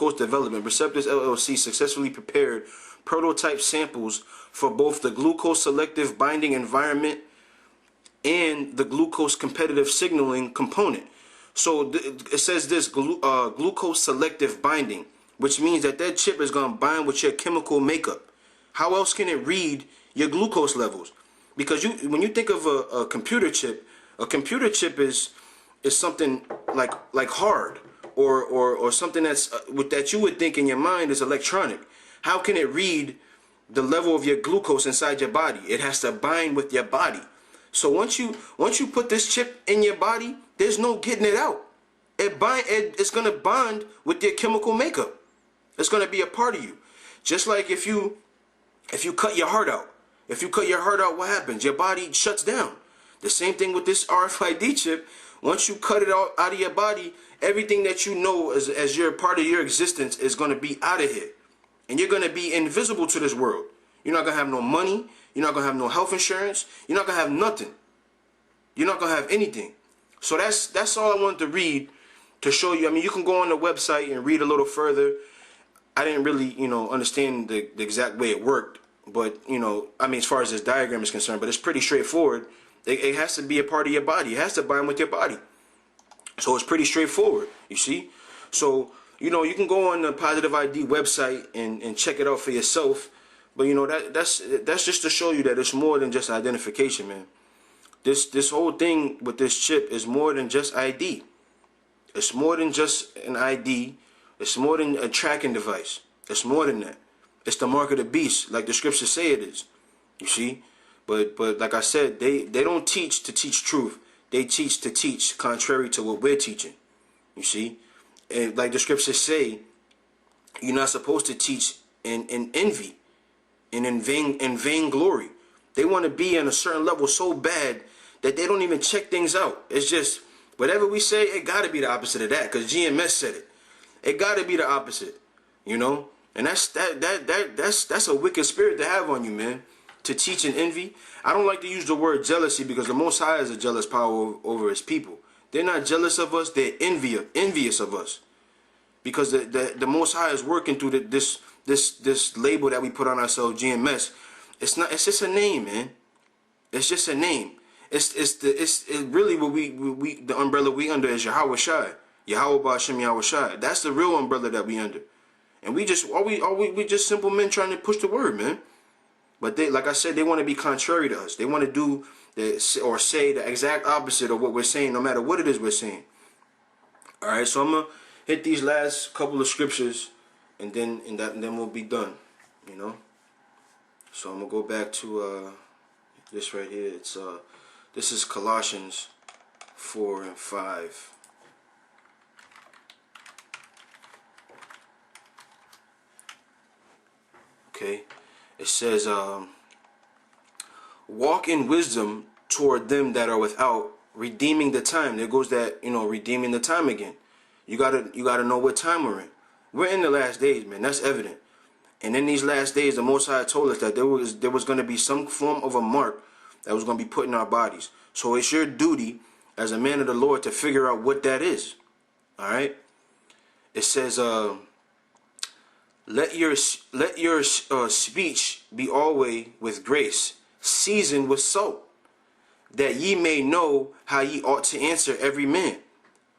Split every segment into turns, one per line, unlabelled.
Glucose Development, Receptors LLC successfully prepared prototype samples for both the glucose selective binding environment and the glucose competitive signaling component. So it says this, glucose selective binding, which means that that chip is going to bind with your chemical makeup. How else can it read your glucose levels? Because when you think of a computer chip is something like hard or something that's that you would think in your mind is electronic. How can it read the level of your glucose inside your body? It has to bind with your body. So once you put this chip in your body, there's no getting it out. It's gonna bond with your chemical makeup. It's gonna be a part of you. Just like if you cut your heart out. If you cut your heart out, what happens? Your body shuts down. The same thing with this RFID chip. Once you cut it out of your body, everything that you know as your part of your existence is gonna be out of here. And you're gonna be invisible to this world. You're not gonna have no money. You're not gonna have no health insurance. You're not gonna have nothing. You're not gonna have anything. So that's all I wanted to read to show you. I mean, you can go on the website and read a little further. I didn't really, understand the exact way it worked, but I mean, as far as this diagram is concerned, but it's pretty straightforward. It has to be a part of your body. It has to bind with your body. So it's pretty straightforward. You see. So you can go on the Positive ID website and check it out for yourself. But that's just to show you that it's more than just identification, man. This whole thing with this chip is more than just ID. It's more than just an ID. It's more than a tracking device. It's more than that. It's the mark of the beast, like the scriptures say it is. You see? But like I said, they don't teach to teach truth. They teach to teach contrary to what we're teaching. You see? And like the scriptures say, you're not supposed to teach in envy and in vain glory. They want to be on a certain level so bad that they don't even check things out. It's just whatever we say, it got to be the opposite of that, because GMS said it. It got to be the opposite, and that's a wicked spirit to have on you, man. To teach in envy. I don't like to use the word jealousy, because the Most High has a jealous power over His people. They're not jealous of us. They're envious of us, because the Most High is working through this label that we put on ourselves, GMS. It's just a name, man. It's just a name. It's really what we the umbrella we under is Yahweh Shai. Yahweh Ba'ashem Yahweh Shai. That's the real umbrella that we under. And we just just simple men trying to push the word, man. But they, like I said, they want to be contrary to us. They want to do or say the exact opposite of what we're saying, no matter what it is we're saying. All right, so I'm gonna hit these last couple of scriptures, and then we'll be done. So I'm gonna go back to this right here. It's this is Colossians 4 and 5. Okay, it says, walk in wisdom toward them that are without, redeeming the time. There goes that, redeeming the time again. You gotta know what time we're in. We're in the last days, man. That's evident. And in these last days, the Most High told us that there was going to be some form of a mark that was going to be put in our bodies. So it's your duty as a man of the Lord to figure out what that is. All right. It says, let your speech be always with grace, seasoned with salt, that ye may know how ye ought to answer every man.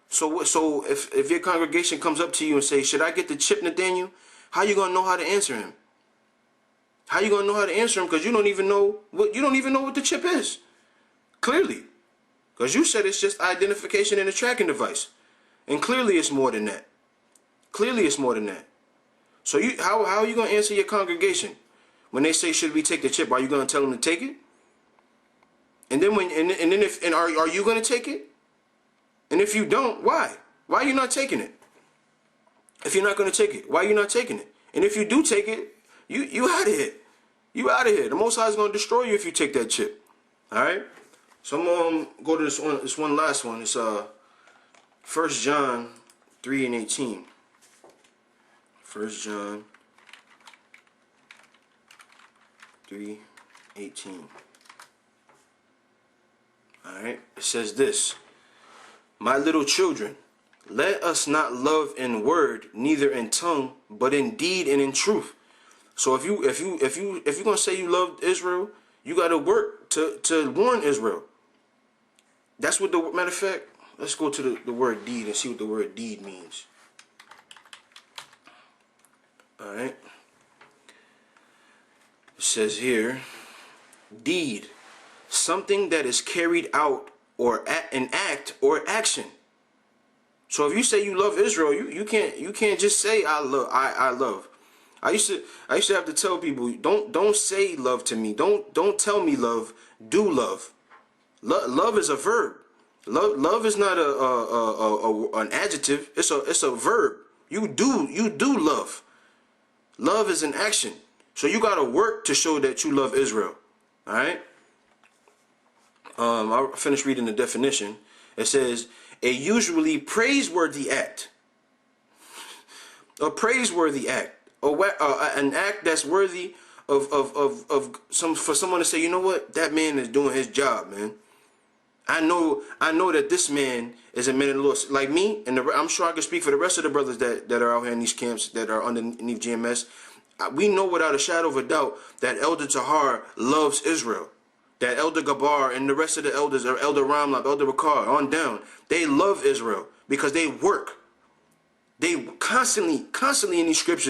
So if your congregation comes up to you and say, should I get the chip, Nathaniel? How you gonna know how to answer him? How you gonna know how to answer him? Because you don't even know what the chip is. Clearly, because you said it's just identification and a tracking device, and clearly it's more than that. Clearly it's more than that. So how are you gonna answer your congregation when they say, should we take the chip? Are you gonna tell them to take it? And then are you gonna take it? And if you don't, why? Why are you not taking it? If you're not going to take it, why are you not taking it? And if you do take it, you out of here. You out of here. The Most High is going to destroy you if you take that chip. All right? So I'm going to go to this one last one. It's 1 John 3 and 18. 1 John 3, 18. All right? It says this. My little children, Let us not love in word, neither in tongue, but in deed and in truth. So if you're gonna say you love Israel, you gotta work to warn Israel. That's what the matter of fact. Let's go to the word deed and see what the word deed means. All right. It says here, deed, something that is carried out or an act or action. So if you say you love Israel, you can't just say I love. I used to have to tell people, don't say love to me. Don't tell me love. Do love. Love is a verb. Love is not an adjective. It's a verb. You do love. Love is an action. So you gotta work to show that you love Israel. All right. I'll finish reading the definition. It says a usually praiseworthy act. A praiseworthy act. An act that's worthy for someone to say, you know what, that man is doing his job, man. I know that this man is a man of the Lord. Like me, and I'm sure I can speak for the rest of the brothers that are out here in these camps that are underneath GMS. We know without a shadow of a doubt that Elder Tahar loves Israel. That Elder Gabar and the rest of the elders, or Elder Ramlab, Elder Bakar, on down, they love Israel because they work. They constantly in these scriptures